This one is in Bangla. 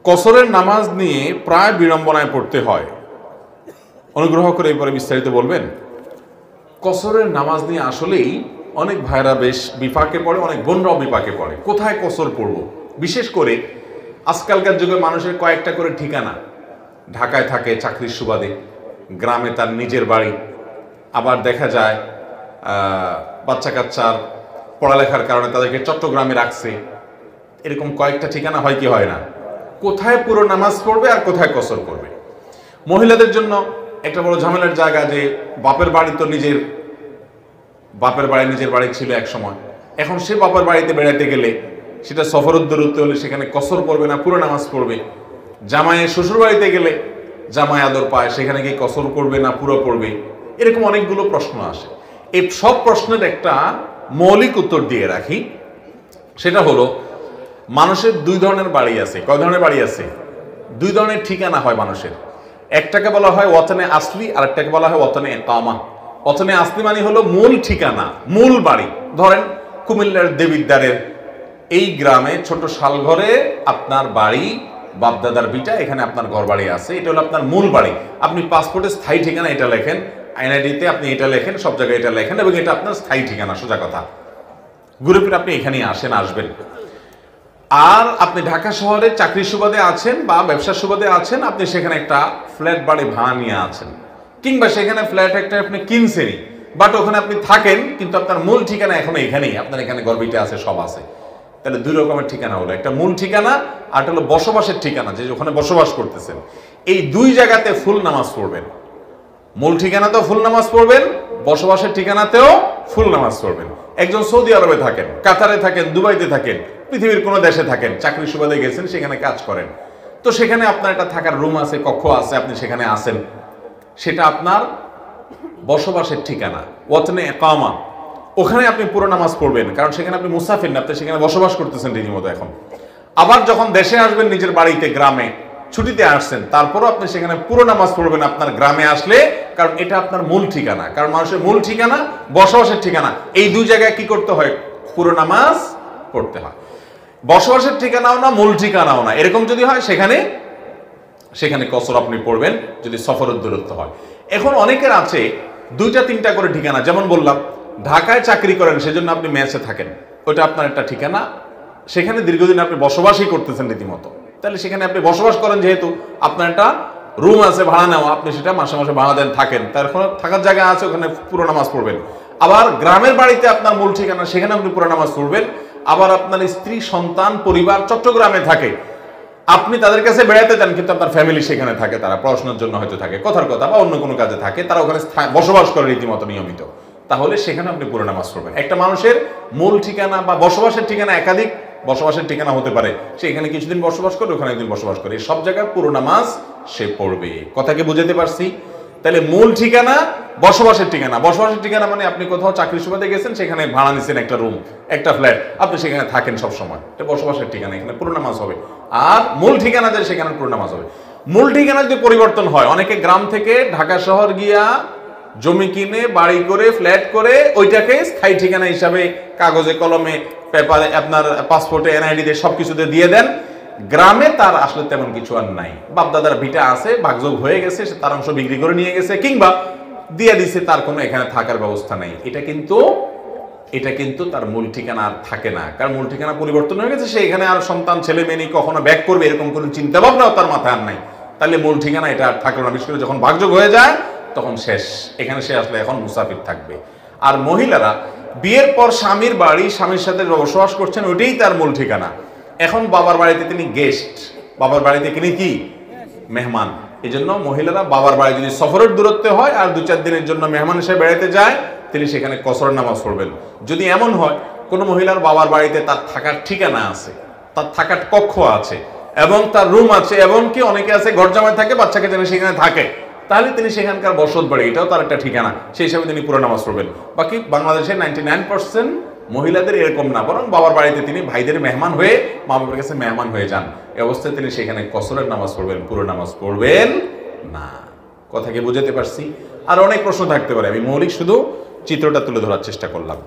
কসরের নামাজ নিয়ে প্রায় বিড়ম্বনায় পড়তে হয়। অনুগ্রহ করে এরপরে বিস্তারিত বলবেন। কসরের নামাজ নিয়ে আসলেই অনেক ভাইরা বেশ বিপাকে পড়ে, অনেক বোনরাও বিপাকে পড়ে। কোথায় কসর পড়ব? বিশেষ করে আজকালকার যুগে মানুষের কয়েকটা করে ঠিকানা। ঢাকায় থাকে চাকরির সুবাদে, গ্রামে তার নিজের বাড়ি, আবার দেখা যায় বাচ্চা কাচ্চার পড়ালেখার কারণে তাদেরকে চট্টগ্রামে রাখছে। এরকম কয়েকটা ঠিকানা হয় কি হয় না? কোথায় পুরো নামাজ পড়বে আর কোথায় কসর করবে? মহিলাদের জন্য একটা বড় ঝামেলার জায়গা যে বাপের বাড়ি তো নিজের বাড়ি ছিল এক সময়। এখন সে বাপের বাড়িতে বেড়াতে গেলে সেটা সফরোদ্দূরত্ব হলে সেখানে কসর পড়বে না পুরো নামাজ পড়বে। জামাইয়ের শ্বশুর বাড়িতে গেলে জামাই আদর পায়, সেখানে গিয়ে কসর করবে না পুরো পড়বে। এরকম অনেকগুলো প্রশ্ন আসে। এই সব প্রশ্নের একটা মৌলিক উত্তর দিয়ে রাখি। সেটা হলো, মানুষের দুই ধরনের বাড়ি আছে। কয় ধরনের বাড়ি আছে? দুই ধরনের ঠিকানা হয় মানুষের। একটাকে বলা হয় ওয়াতনে আসলি, আর একটাকে বলা হয় ওয়াতনে ইকামা। ওয়াতনে আসলি মানে হলো মূল ঠিকানা, মূল বাড়ি। ধরেন কুমিল্লার দেবিদ্বারের এই গ্রামে ছোট শালঘরে আপনার বাড়ি, বাপদাদার ভিটা, এখানে আপনার ঘর বাড়ি আছে, এটা হলো আপনার মূল বাড়ি। আপনি পাসপোর্টে স্থায়ী ঠিকানা এটা লেখেন, এনআইডিতে আপনি এটা লেখেন, সব জায়গায় এটা লেখেন, এবং এটা আপনার স্থায়ী ঠিকানা। সোজা কথা, ঘুরে ফিরে আপনি এখানেই আসবেন। আর আপনি ঢাকা শহরে চাকরির সুবাদে আছেন বা ব্যবসার সুবাদে আছেন, আপনি সেখানে একটা ফ্ল্যাট বাড়ি ভাড়া নিয়ে আছেন, কিংবা সেখানে ফ্ল্যাট একটা আপনি কিনছেনই, বাট ওখানে আপনি থাকেন, কিন্তু আপনার মূল ঠিকানা এখন এখানেই, আপনার এখানে গর্বিটা আছে, সব আছে। তাহলে দুই রকমের ঠিকানা হলো, একটা মূল ঠিকানা আর একটা হলো বসবাসের ঠিকানা, যে ওখানে বসবাস করতেছেন। এই দুই জায়গাতে ফুল নামাজ পড়বেন। মূল ঠিকানাতেও ফুল নামাজ পড়বেন, বসবাসের ঠিকানাতেও ফুল নামাজ পড়বেন। একজন সৌদি আরবে থাকেন, কাতারে থাকেন, দুবাইতে থাকেন, পৃথিবীর কোনো দেশে থাকেন, চাকরির সুবাদে গেছেন, সেখানে কাজ করেন, তো সেখানে আপনার একটা থাকার রুম আছে, কক্ষ আছে, আপনি সেখানে আসেন, সেটা আপনার বসবাসের ঠিকানা, ওয়াতনে ইকামা। ওখানে আপনি পুরো নামাজ পড়বেন, কারণ সেখানে আপনি মুসাফির না, আপনি সেখানে বসবাস করতেছেন রীতিমতো। এখন আবার যখন দেশে আসবেন, নিজের বাড়িতে, গ্রামে ছুটিতে আসছেন, তারপরও আপনি সেখানে পুরো নামাজ পড়বেন আপনার গ্রামে আসলে, কারণ এটা আপনার মূল ঠিকানা। কারণ মানুষের মূল ঠিকানা, বসবাসের ঠিকানা, এই দুই জায়গায় কি করতে হয়? পুরো নামাজ পড়তে হয়। বসবাসের ঠিকানাও না, মূল ঠিকানাও না, এরকম যদি হয় সেখানে কসর আপনি পড়বেন, যদি সফরের দূরত্ব হয়। এখন অনেকের আছে দুইটা তিনটা করে ঠিকানা। যেমন বললাম, ঢাকায় চাকরি করেন, সেজন্য আপনি মেসে থাকেন, ওটা আপনার একটা ঠিকানা, সেখানে দীর্ঘদিন আপনি বসবাসই করতেছেন রীতিমতো। তাহলে সেখানে আপনি বসবাস করেন, যেহেতু আপনার একটা রুম আছে ভাড়া নেওয়া, আপনি সেটা মাসে মাসে ভাড়া দেন, থাকেন, তার থাকার জায়গা আছে, ওখানে পুরো নামাজ পড়বেন। আবার গ্রামের বাড়িতে আপনার মূল ঠিকানা, সেখানে আপনি পুরো নামাজ পড়বেন। আবার আপনার স্ত্রী, সন্তান, পরিবার চট্টগ্রামে থাকে, আপনি তাদের কাছে বেড়াতে যান, কিন্তু আপনার ফ্যামিলি সেখানে থাকে, তারা পড়াশোনার জন্য হয়তো থাকে, কথার কথা, বা অন্য কোনো কাজে থাকে, তারা ওখানে বসবাস করে রীতিমতো নিয়মিত, তাহলে সেখানে আপনি পুরো নামাজ পড়বেন। একটা মানুষের মূল ঠিকানা বা বসবাসের ঠিকানা একাধিক বসবাসের ঠিকানা হতে পারে, সে এখানে কিছুদিন বসবাস করে, ওখানে একদিন বসবাস করে, সব জায়গায় পুরো নামাজ সে পড়বে। কথা কি বুঝাতে পারছি? তাহলে মূল ঠিকানা, বসবাসের ঠিকানা। বসবাসের ঠিকানা মানে আপনি কোথাও চাকরি সুবাদে গেছেন, সেখানে ভাড়া নিচ্ছেন একটা রুম, একটা ফ্ল্যাট, আপনি সেখানে থাকেন সব সময়, এটা বসবাসের ঠিকানা, এখানে পুরো নামাজ হবে। আর মূল ঠিকানা যে, সেখানে পুরো নামাজ হবে। মূল ঠিকানা যদি পরিবর্তন হয়, অনেকে গ্রাম থেকে ঢাকা শহর গিয়া জমি কিনে, বাড়ি করে, ফ্ল্যাট করে, ওইটাকে স্থায়ী ঠিকানা হিসাবে কাগজে কলমে, পেপারে, আপনার পাসপোর্টে, এনআইডিতে সবকিছুতে দিয়ে দেন। গ্রামে তার আসলে তেমন কিছু আর নাই, বাপদাদার ভিটা আছে, ভাগযোগ হয়ে গেছে, সে তার অংশ বিক্রি করে নিয়ে গেছে, কিংবা দিয়ে দিছে, তার কোনো এখানে থাকার ব্যবস্থা নেই। এটা কিন্তু তার মূল ঠিকানা আর থাকে না, কারণ মূল ঠিকানা পরিবর্তন হয়ে গেছে, সে এখানে আর সন্তান, ছেলে মেয়ে নিয়ে কখনো ব্যাক করবে এরকম কোনো চিন্তা ভাবনাও তার মাথায় আর নাই। তাহলে মূল ঠিকানা এটা আর থাকলো না। বিশেষ করে যখন ভাগযোগ হয়ে যায়, তখন শেষ, এখানে সে আসলে এখন মুসাফির থাকবে। আর মহিলারা বিয়ের পর স্বামীর বাড়ি, স্বামীর সাথে বসবাস করছেন, ওইটাই তার মূল ঠিকানা। এখন বাবার বাড়িতে তিনি গেস্ট, বাবার বাড়িতে তিনি কি মেহমান। এই জন্য মহিলারা বাবার বাড়ি যদি সফরের দূরত্বে হয় আর 2-4 দিনের জন্য মেহমান হিসেবে বেড়াতে যায়, তিনি সেখানে কসরের নামাজ পড়বেন। যদি এমন হয় কোনো মহিলার বাবার বাড়িতে তার থাকার ঠিকানা আছে, তার থাকার কক্ষ আছে, এবং তার রুম আছে, এবং কি অনেকে আছে ঘর জামায় থাকে, বাচ্চাকে জেনে সেখানে থাকে, তাহলে তিনি সেখানকার বসত বাড়ি, এটাও তার একটা ঠিকানা, সেই হিসাবে তিনি পুরো নামাজ পড়বেন। বাকি বাংলাদেশের 99% মহিলাদের এরকম না, বরং বাবার বাড়িতে তিনি ভাইদের মেহমান হয়ে, মা বাবার কাছে মেহমান হয়ে যান। এই অবস্থায় তিনি সেখানে কসরের নামাজ পড়বেন, পুরো নামাজ পড়বেন না। কথা কি বুঝাতে পারছি? আর অনেক প্রশ্ন থাকতে পারে, আমি মৌলিক শুধু চিত্রটা তুলে ধরার চেষ্টা করলাম।